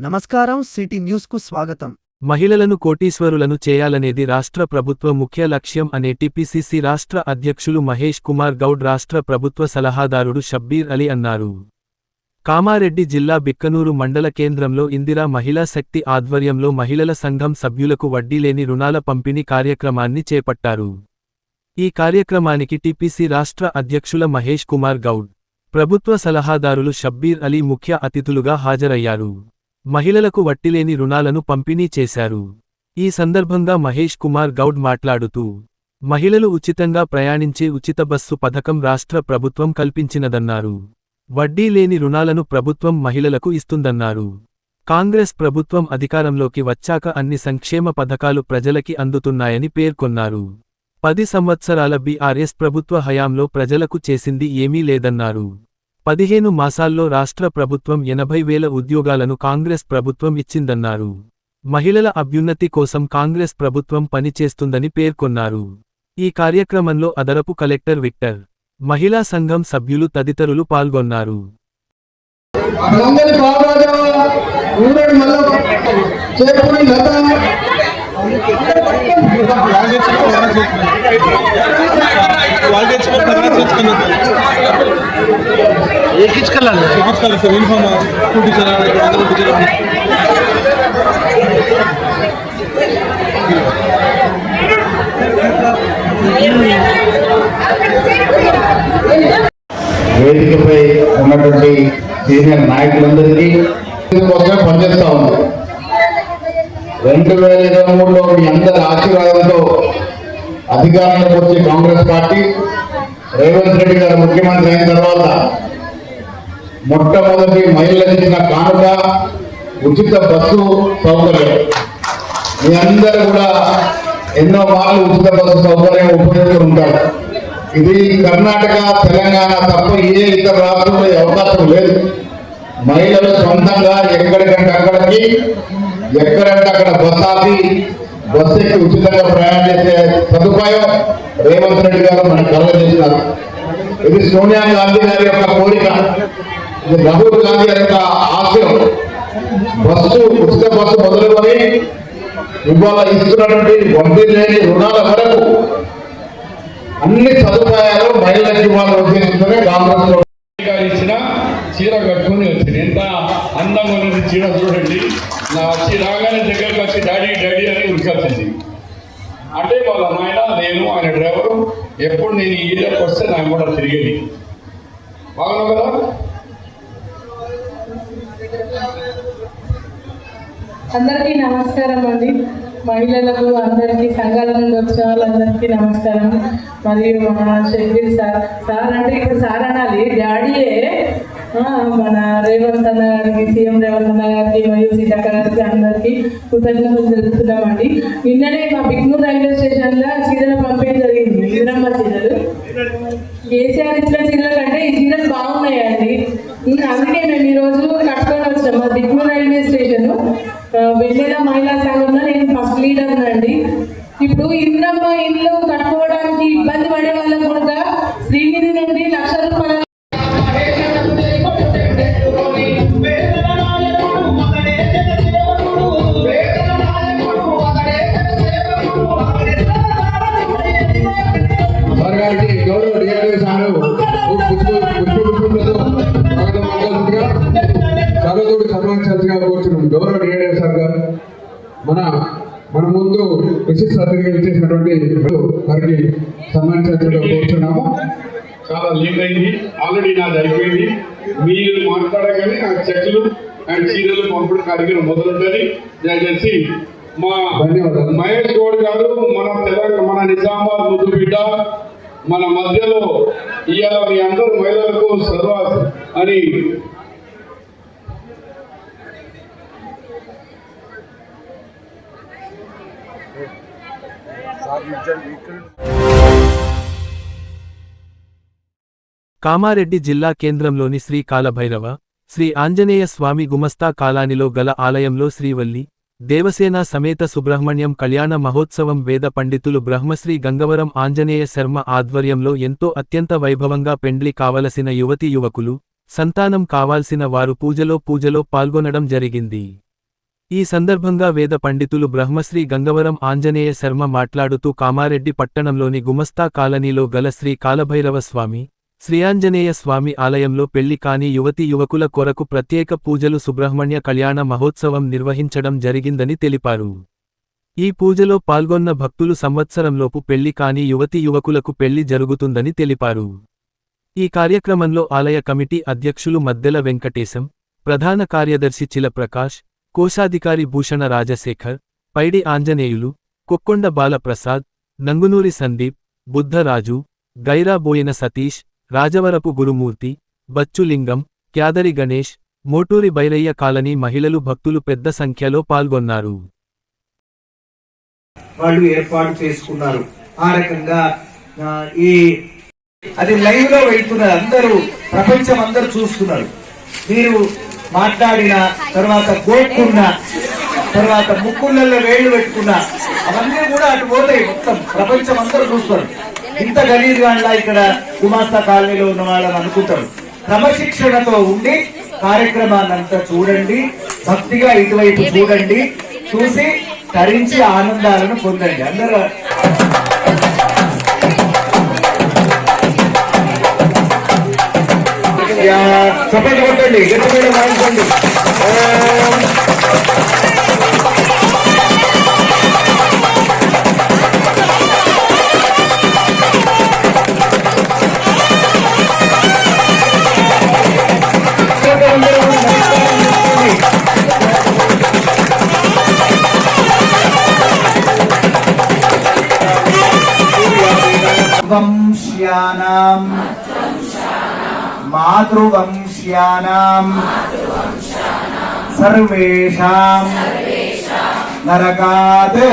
నమస్కారం city news కు స్వాగతం. మహిళలను కోటీశ్వరులను చేయాలనేది రాష్ట్ర ప్రభుత్వ ముఖ్య లక్ష్యం అనే టీపీసీసీ రాష్ట్ర అధ్యక్షులు మహేష్ కుమార్ గౌడ్ రాష్ట్ర ప్రభుత్వ సలహాదారుడు షబ్బీర్ అలీ అన్నారు. కామారెడ్డి జిల్లా బిక్కనూరు మండల కేంద్రంలో ఇందిరా మహిళా శక్తి ఆధ్వర్యంలో మహిళల సంఘం సభ్యులకు వడ్డీలేని రుణాల పంపిణీ కార్యక్రమాన్ని చేపట్టారు. ఈ కార్యక్రమానికి టీపీసీ రాష్ట్ర అధ్యక్షుల మహేష్ కుమార్ గౌడ్, ప్రభుత్వ సలహాదారులు షబ్బీర్ అలీ ముఖ్య అతిథులుగా హాజరయ్యారు. మహిళలకు వడ్డీలేని రుణాలను పంపిణీ చేశారు. ఈ సందర్భంగా మహేష్ కుమార్ గౌడ్ మాట్లాడుతూ, మహిళలు ఉచితంగా ప్రయాణించే ఉచిత బస్సు పథకం రాష్ట్ర ప్రభుత్వం కల్పించినదన్నారు. వడ్డీ లేని రుణాలను ప్రభుత్వం మహిళలకు ఇస్తుందన్నారు. కాంగ్రెస్ ప్రభుత్వం అధికారంలోకి వచ్చాక అన్ని సంక్షేమ పథకాలు ప్రజలకి అందుతున్నాయని పేర్కొన్నారు. 10 సంవత్సరాల బీఆర్ఎస్ ప్రభుత్వ హయాంలో ప్రజలకు చేసింది ఏమీ లేదన్నారు. 15 మాసాల్లో రాష్ట్ర ప్రభుత్వం 80,000 ఉద్యోగాలను కాంగ్రెస్ ప్రభుత్వం ఇచ్చిందన్నారు. మహిళల అభ్యున్నతి కోసం కాంగ్రెస్ ప్రభుత్వం పనిచేస్తుందని పేర్కొన్నారు. ఈ కార్యక్రమంలో అదనపు కలెక్టర్ విక్టర్, మహిళా సంఘం సభ్యులు తదితరులు పాల్గొన్నారు. వేదికపై ఉన్నటువంటి సీనియర్ నాయకులందరికీ కోసమే పనిచేస్తా ఉంది. 2023లో మీ అందరి ఆశీర్వాదంతో అధికారంలోకి వచ్చే కాంగ్రెస్ పార్టీ రేవంత్ రెడ్డి గారు ముఖ్యమంత్రి అయిన తర్వాత మొట్టమొదటి మహిళలకు ఇచ్చిన కానుక ఉచిత బస్సు సౌకర్యం. మీ అందరూ కూడా ఎన్నో మార్లు ఉచిత బస్సు సౌకర్యం ఉపయోగిస్తూ ఉంటారు. ఇది కర్ణాటక, తెలంగాణ తప్ప ఏ ఇతర రాష్ట్రంలో అవకాశం లేదు. మహిళలు సొంతంగా ఎక్కడికంటే అక్కడికి, ఎక్కడంటే అక్కడ బస్సు ఎక్కి ఉచితంగా ప్రయాణం చేసే సదుపాయం రేవంత్ రెడ్డి గారు మనకు కలుగజేసినారు. ఇది సోనియా గాంధీ గారి యొక్క కోరిక, ఇది రాహుల్ గాంధీ గారి యొక్క ఆశయం. ఉచిత బస్సు మొదలుకొని ఇవాళ ఇస్తున్నటువంటి వడ్డీ లేని రుణాల వరకు అన్ని సదుపాయాలు మహిళలకు ఇవ్వాలని ఉద్దేశించే కాంగ్రెస్ ఇచ్చిన చీర కట్టుకుని వచ్చింది. ఎంత అందంగా ఉన్నది చీర చూడండి. నా వచ్చి రాగానే దగ్గరకు వచ్చి డాడీ డాడీ అని ఉరికొచ్చింది. అంటే వాళ్ళ నాయన, నేను, ఆయన డ్రైవరు ఎప్పుడు నేను ఈ ఏరియాకి వస్తే నాకు కూడా తిరిగేది. బాగున్నావు కదా? అందరికీ నమస్కారం అండి. మహిళలకు అందరికీ, సంఘాల నుండి వచ్చిన వాళ్ళందరికీ నమస్కారం. మరియు మన షబ్బీర్ సార్ అంటే ఇప్పుడు సార్ అనాలి, డాడీయే మన రేవంత్ అన్న గారికి, సీఎం రేవంత్ అన్న గారికి, మరియు సీతక్క గారికి అందరికీ కృతజ్ఞతలు తెలుపుతున్నామండి. నిన్ననే మా బిగ్నూర్ రైల్వే స్టేషన్లో చీరల పంపిణీ జరిగింది. ఇందిరమ్మ చీరలు, కేసీఆర్ ఇచ్చిన చీరల కంటే ఈ చీరలు బాగున్నాయండి. అందుకే మేము ఈరోజు కట్టుకొని వచ్చాం. మా బిగ్నూర్ రైల్వే స్టేషన్ వెన్నెల మహిళా సంఘంలో నేను ఫస్ట్ లీడర్ అండి. ఇప్పుడు ఇంద్రమ్మ ఇల్లు కట్టుకోవడానికి ఇబ్బంది పడే వాళ్ళకు కూడా శ్రీనిధి నుండి ₹1,00,000 సన్మానించాల్సిగా కోరుతున్నాం. గౌరవ డిఆర్డీఓ సార్ గారు మన ముందు విశిష్ట అతిథిగా ఇచ్చేసినటువంటి వారికి సన్మానించాల్సిగా కోరుతున్నాము. చాలా లేట్ అయింది, ఆల్రెడీ నాది అయిపోయింది. మీరు మాట్లాడగానే ఆ చెక్లు అండ్ చీరలు పంపిణీ కార్యక్రమం మొదలుంటుంది. దయచేసి మా మహేష్ గౌడ్ గారు మన నిజామాబాద్ ముద్దు బిడ్డ మన మధ్యలో ఇవాళ మీ అందరూ మహిళలకు సర్వాస్ అని కామారెడ్డి జిల్లా కేంద్రంలోని శ్రీ కాలభైరవ, శ్రీ ఆంజనేయ స్వామి గుమస్తా కాలానిలో గల ఆలయంలో శ్రీవల్లి దేవసేన సమేత సుబ్రహ్మణ్యం కళ్యాణ మహోత్సవం వేద పండితులు బ్రహ్మశ్రీ గంగవరం ఆంజనేయ శర్మ ఆధ్వర్యంలో ఎంతో అత్యంత వైభవంగా పెండ్లి కావలసిన యువతీ యువకులు, సంతానం కావాల్సిన వారు పూజలో పాల్గొనడం జరిగింది. ఈ సందర్భంగా వేద పండితులు బ్రహ్మశ్రీ గంగవరం ఆంజనేయ శర్మ మాట్లాడుతూ కామారెడ్డి పట్టణంలోని గుమస్తా కాలనీలో గల శ్రీ కాలభైరవ స్వామి, శ్రీఆంజనేయ స్వామి ఆలయంలో పెళ్లి కాని యువతీ యువకుల కొరకు ప్రత్యేక పూజలు సుబ్రహ్మణ్య కళ్యాణ మహోత్సవం నిర్వహించడం జరిగిందని తెలిపారు. ఈ పూజలో పాల్గొన్న భక్తులు సంవత్సరంలోపు పెళ్లి కాని యువతీ యువకులకు పెళ్లి జరుగుతుందని తెలిపారు. ఈ కార్యక్రమంలో ఆలయ కమిటీ అధ్యక్షులు మద్దెల వెంకటేశం, ప్రధాన కార్యదర్శి చిల ప్రకాష్, కోశాధికారి భూషణ రాజశేఖర్, పైడి ఆంజనేయులు, కొక్కొండ బాలప్రసాద్, నంగునూరి సందీప్, బుద్ధరాజు, గైరా బోయిన సతీష్, రాజవరపు గురుమూర్తి, బచ్చులింగం, క్యాదరి గణేష్, మోటూరి బైరయ్య కాలనీ మహిళలు భక్తులు పెద్ద సంఖ్యలో పాల్గొన్నారు. వాళ్ళు ఏర్పాటు చేసుకున్నారు. ఆ రకంగా అది లైవ్ లో వెళ్తున్నారు, అందరూ ప్రపంచం అందరూ చూస్తున్నారు. మీరు మాట్లాడిన తర్వాత గోక్కున్న తర్వాత ముక్కుళ్ళల్లో వేళ్లు పెట్టుకున్న అవన్నీ కూడా అటు పోతాయి, మొత్తం ప్రపంచం అందరూ చూస్తారు. ఇంత గలీజ్ వాళ్ళ ఇక్కడ గుమాస్తా కాలనీలో ఉన్న వాళ్ళని అనుకుంటారు. క్రమశిక్షణతో ఉండి కార్యక్రమాన్ని అంతా చూడండి, భక్తిగా ఇటువైపు చూడండి, చూసి తరించి ఆనందాలను పొందండి. అందరూ చప్పట్లు కొట్టండి, గట్టిగా వాయించండి. వంశ్యానాం మాతృవంశ్యానాం సర్వేషాం నరకాత్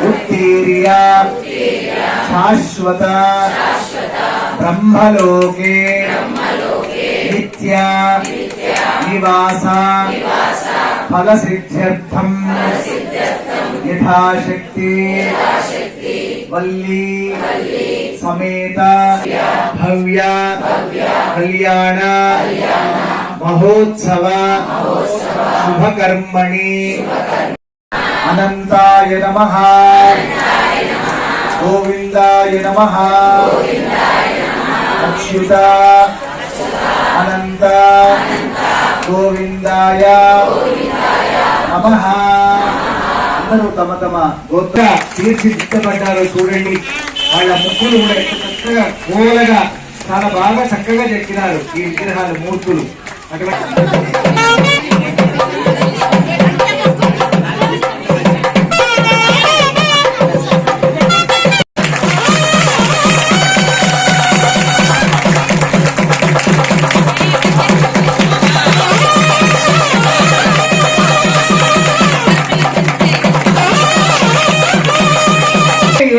ఉత్తీర్య శాశ్వత బ్రహ్మలోకే నిత్య నివాస ఫలసిద్ధ్యర్థం యథాశక్తి వల్లీ సమేత భవ్య కళ్యాణ మహోత్సవ శుభకర్మణి అనంతాయ నమః గోవిందాయ నమః అచ్యుత అనంత గోవిందాయ నమః. అందరూ తమ తమ గోత్ర తీర్చిదిద్దబడ్డారో చూడండి. వాళ్ళ ముక్కులు కూడా ఎంత చక్కగా కోలగా చాలా బాగా చక్కగా చెక్కినారు ఈ విగ్రహాలు, మూర్తులు.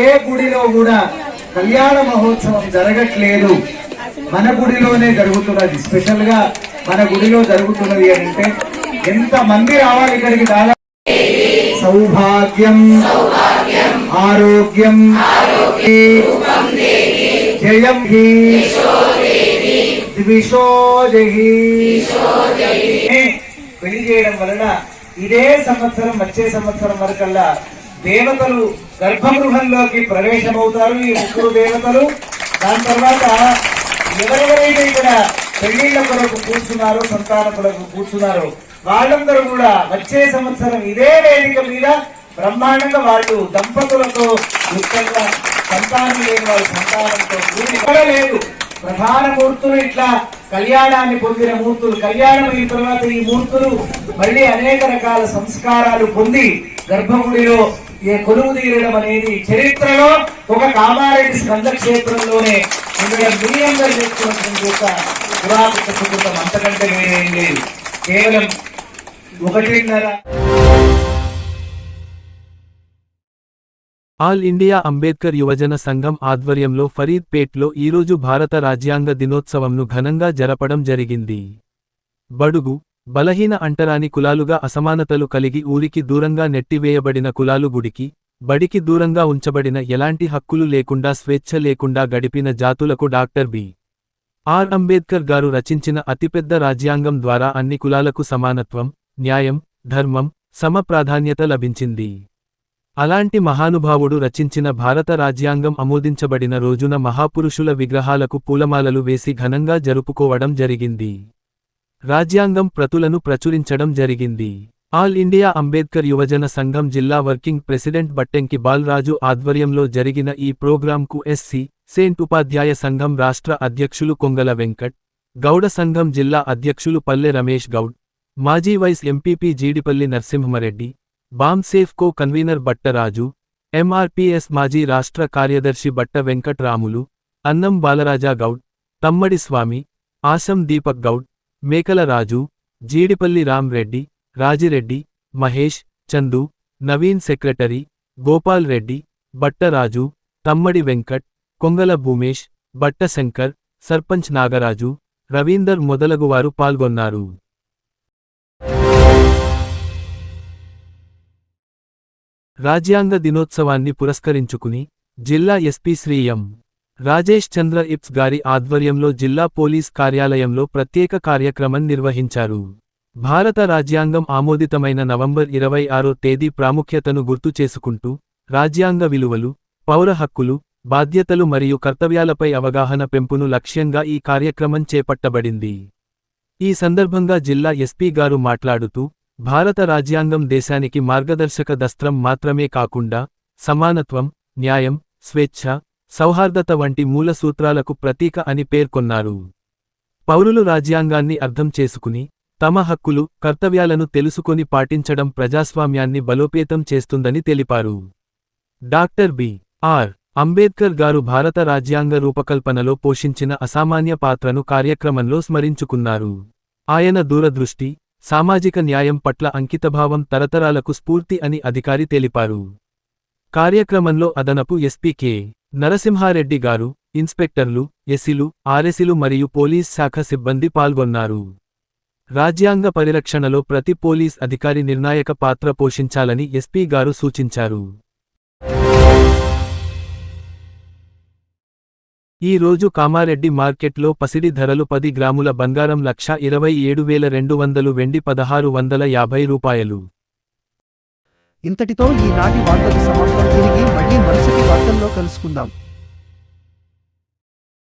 ఏ గుడిలో కూడా కళ్యాణ మహోత్సవం జరగట్లేదు, మన గుడిలోనే జరుగుతున్నది. స్పెషల్ గా మన గుడిలో జరుగుతున్నది అంటే ఎంత మంది రావాలి ఇక్కడికి. దాదాపు సౌభాగ్యం ఆరోగ్యం జయం హి ద్విషోజహి. పెళ్లి చేయడం వలన ఇదే సంవత్సరం వచ్చే సంవత్సరం వరకల్లా దేవతలు గర్భగృహంలోకి ప్రవేశమవుతారు. ఈ ముగ్గురు దేవతలు. దాని తర్వాత ఎవరెవరైతే ఇక్కడ పెళ్లిళ్ల కొరకు కూర్చున్నారో, సంతాన కొరకు కూర్చున్నారో వాళ్ళందరూ కూడా వచ్చే సంవత్సరం ఇదే వేదిక మీద బ్రహ్మాండంగా వాళ్ళు దంపతులతో యుక్తంగా, సంతానం లేని వాళ్ళ సంతానంతో కూడా లేదు. ప్రధాన మూర్తులు ఇట్లా కళ్యాణాన్ని పొందిన మూర్తులు. కళ్యాణం అయిన తర్వాత ఈ మూర్తులు మళ్ళీ అనేక రకాల సంస్కారాలు పొంది గర్భగుడిలో కొలువు తీరడం అనేది చరిత్రలో ఒక కామారెడ్డి స్కంద క్షేత్రంలోనే ఉండడం మీ అందరూ చేస్తున్నటువంటి ఒక పురాతన కుటుంబం. అంతకంటే వేరేం లేదు. కేవలం 1.5 ఆల్ ఇండియా అంబేద్కర్ యువజన సంఘం ఆధ్వర్యంలో ఫరీద్పేట్లో ఈరోజు భారత రాజ్యాంగ దినోత్సవంను ఘనంగా జరపడం జరిగింది. బడుగు, బలహీన అంటరాని కులాలుగా అసమానతలు కలిగి ఊరికి దూరంగా నెట్టివేయబడిన కులాలు గుడికి, బడికి దూరంగా ఉంచబడిన ఎలాంటి హక్కులు లేకుండా స్వేచ్ఛ లేకుండా గడిపిన జాతులకు డాక్టర్ బి.ఆర్. అంబేద్కర్ గారు రచించిన అతిపెద్ద రాజ్యాంగం ద్వారా అన్ని కులాలకు సమానత్వం, న్యాయం, ధర్మం, సమప్రాధాన్యత లభించింది. అలాంటి మహానుభావుడు రచించిన భారత రాజ్యాంగం ఆమోదించబడిన రోజున మహాపురుషుల విగ్రహాలకు పూలమాలలు వేసి ఘనంగా జరుపుకోవడం జరిగింది. రాజ్యాంగం ప్రతులను ప్రచురించడం జరిగింది. ఆల్ ఇండియా అంబేద్కర్ యువజన సంఘం జిల్లా వర్కింగ్ ప్రెసిడెంట్ బట్టెంకి బాలరాజు ఆధ్వర్యంలో జరిగిన ఈ ప్రోగ్రాంకు ఎస్సీ, సెయింట్ ఉపాధ్యాయ సంఘం రాష్ట్ర అధ్యక్షులు కొంగల వెంకట్, గౌడ సంఘం జిల్లా అధ్యక్షులు పల్లె రమేష్ గౌడ్, మాజీ వైస్ ఎంపీపీ జీడిపల్లి నరసింహమరెడ్డి, బాంసేఫ్కో కన్వీనర్ బట్టరాజు, ఎంఆర్పీఎస్ మాజీ రాష్ట్ర కార్యదర్శి బట్ట వెంకట్ రాములు, అన్నం బాలరాజా గౌడ్, తమ్మడి స్వామి, ఆసం దీపక్ గౌడ్, మేకల రాజు, జీడిపల్లి రామ్ రెడ్డి, రాజిరెడ్డి, మహేష్, చందు, నవీన్ సెక్రటరీ, గోపాల్ రెడ్డి, బట్టరాజు, తమ్మడి వెంకట్, కొంగల భూమేష్, బట్ట శంకర్, సర్పంచ్ నాగరాజు, రవీందర్ మొదలగువారు పాల్గొన్నారు. రాజ్యాంగ దినోత్సవాన్ని పురస్కరించుకుని జిల్లా ఎస్పీ శ్రీ ఎం. రాజేష్ చంద్ర ఇప్స్ గారి ఆధ్వర్యంలో జిల్లా పోలీస్ కార్యాలయంలో ప్రత్యేక కార్యక్రమం నిర్వహించారు. భారత రాజ్యాంగం ఆమోదితమైన నవంబర్ 26వ తేదీ ప్రాముఖ్యతను గుర్తు చేసుకుంటూ రాజ్యాంగ విలువలు, పౌర హక్కులు, బాధ్యతలు మరియు కర్తవ్యాలపై అవగాహన పెంపును లక్ష్యంగా ఈ కార్యక్రమం చేపట్టబడింది. ఈ సందర్భంగా జిల్లా ఎస్పీ గారు మాట్లాడుతూ, భారత రాజ్యాంగం దేశానికి మార్గదర్శక దస్త్రం మాత్రమే కాకుండా సమానత్వం, న్యాయం, స్వేచ్ఛ, సౌహార్దత వంటి మూల సూత్రాలకు ప్రతీక అని పేర్కొన్నారు. పౌరులు రాజ్యాంగాన్ని అర్థం చేసుకుని తమ హక్కులు, కర్తవ్యాలను తెలుసుకొని పాటించడం ప్రజాస్వామ్యాన్ని బలోపేతం చేస్తుందని తెలిపారు. Doctor B.R.. అంబేద్కర్ గారు భారత రాజ్యాంగ రూపకల్పనలో పోషించిన అసామాన్య పాత్రను కార్యక్రమంలో స్మరించుకున్నారు. ఆయన దూరదృష్టి, సామాజిక న్యాయం పట్ల అంకితభావం తరతరాలకు స్ఫూర్తి అని అధికారి తెలిపారు. కార్యక్రమంలో అదనపు ఎస్పీ కె. నరసింహారెడ్డి గారు, ఇన్స్పెక్టర్లు, ఎస్సీలు, ఆర్ఎస్సీలు మరియు పోలీస్ శాఖ సిబ్బంది పాల్గొన్నారు. రాజ్యాంగ పరిరక్షణలో ప్రతి పోలీస్ అధికారి నిర్ణాయక పాత్ర పోషించాలని ఎస్పీ గారు సూచించారు. ఈ రోజు కామారెడ్డి మార్కెట్లో పసిడి ధరలు 10 గ్రాముల బంగారం 1,27,200 వెండి 1,650 రూపాయలు. ఇంతటితో ఈనాటి వార్తలు సమాప్తం. తిరిగి మళ్ళీ మరుసటి వార్తల్లో కలుసుకుందాం.